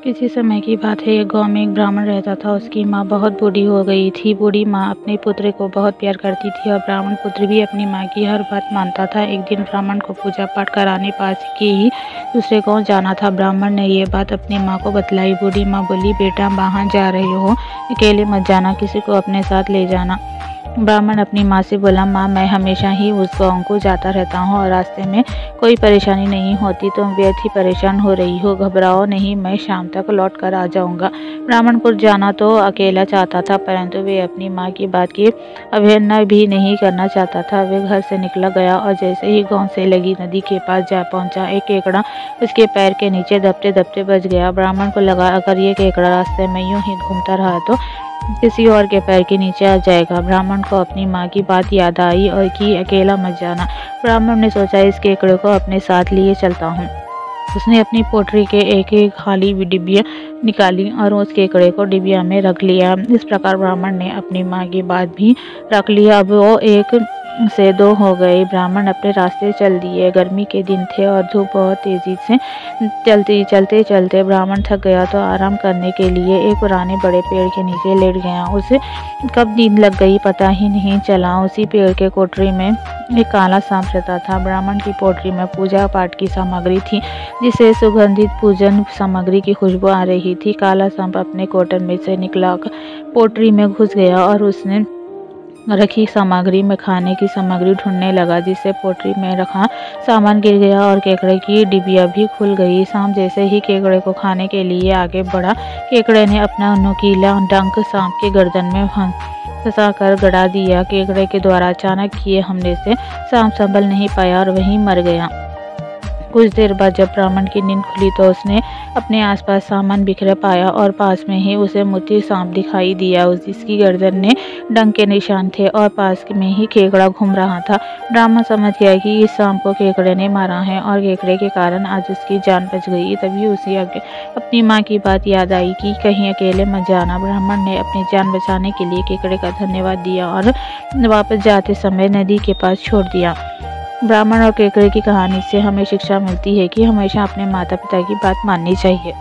किसी समय की बात है, एक गांव में एक ब्राह्मण रहता था। उसकी माँ बहुत बूढ़ी हो गई थी। बूढ़ी माँ अपने पुत्र को बहुत प्यार करती थी और ब्राह्मण पुत्र भी अपनी माँ की हर बात मानता था। एक दिन ब्राह्मण को पूजा पाठ कराने पास के ही दूसरे गांव जाना था। ब्राह्मण ने ये बात अपनी माँ को बतलाई। बूढ़ी माँ बोली, बेटा वहाँ जा रहे हो, अकेले मत जाना, किसी को अपने साथ ले जाना। ब्राह्मण अपनी माँ से बोला, माँ मैं हमेशा ही उस गांव को जाता रहता हूँ और रास्ते में कोई परेशानी नहीं होती। तुम व्यर्थ ही परेशान हो रही हो, घबराओ नहीं, मैं शाम तक लौट कर आ जाऊँगा। ब्राह्मणपुर जाना तो अकेला चाहता था, परंतु वे अपनी माँ की बात की अवहेलना भी नहीं करना चाहता था। वे घर से निकला गया और जैसे ही गाँव से लगी नदी के पास जा पहुँचा, एक केकड़ा उसके पैर के नीचे दबते दबते बच गया। ब्राह्मण को लगा, अगर ये केकड़ा रास्ते में यूं ही घूमता रहा तो किसी और के पैर के नीचे आ जाएगा। ब्राह्मण को अपनी माँ की बात याद आई और कि अकेला मत जाना। ब्राह्मण ने सोचा, इस केकड़े को अपने साथ लिए चलता हूँ। उसने अपनी पोटरी के एक खाली डिबिया निकाली और उस केकड़े को डिबिया में रख लिया। इस प्रकार ब्राह्मण ने अपनी माँ की बात भी रख लिया। अब वो 1 से 2 हो गए। ब्राह्मण अपने रास्ते चल दिए। गर्मी के दिन थे और धूप बहुत तेजी से चलते चलते ब्राह्मण थक गया तो आराम करने के लिए एक पुराने बड़े पेड़ के नीचे लेट गया। उसे कब नींद लग गई पता ही नहीं चला। उसी पेड़ के कोठरी में एक काला सांप रहता था। ब्राह्मण की पोटरी में पूजा पाठ की सामग्री थी, जिसे सुगंधित पूजन सामग्री की खुशबू आ रही थी। काला सांप अपने कोठर में से निकला, पोटरी में घुस गया और उसने रखी सामग्री में खाने की सामग्री ढूंढने लगा, जिससे पोटरी में रखा सामान गिर गया और केकड़े की डिबिया भी खुल गई। सांप जैसे ही केकड़े को खाने के लिए आगे बढ़ा, केकड़े ने अपना नुकीला डंक सांप के गर्दन में फंसा कर गड़ा दिया। केकड़े के द्वारा अचानक किए हमले से सांप संभल नहीं पाया और वहीं मर गया। कुछ देर बाद जब ब्राह्मण की नींद खुली तो उसने अपने आसपास सामान बिखरा पाया और पास में ही उसे मोती सांप दिखाई दिया, जिसकी गर्दन में डंक के निशान थे और पास में ही केकड़ा घूम रहा था। ब्राह्मण समझ गया कि इस सांप को केकड़े ने मारा है और केकड़े के कारण आज उसकी जान बच गई। तभी उसे अपनी माँ की बात याद आई कि कहीं अकेले मत जाना। ब्राह्मण ने अपनी जान बचाने के लिए केकड़े का धन्यवाद दिया और वापस जाते समय नदी के पास छोड़ दिया। ब्राह्मण और केकड़े की कहानी से हमें शिक्षा मिलती है कि हमेशा अपने माता पिता की बात माननी चाहिए।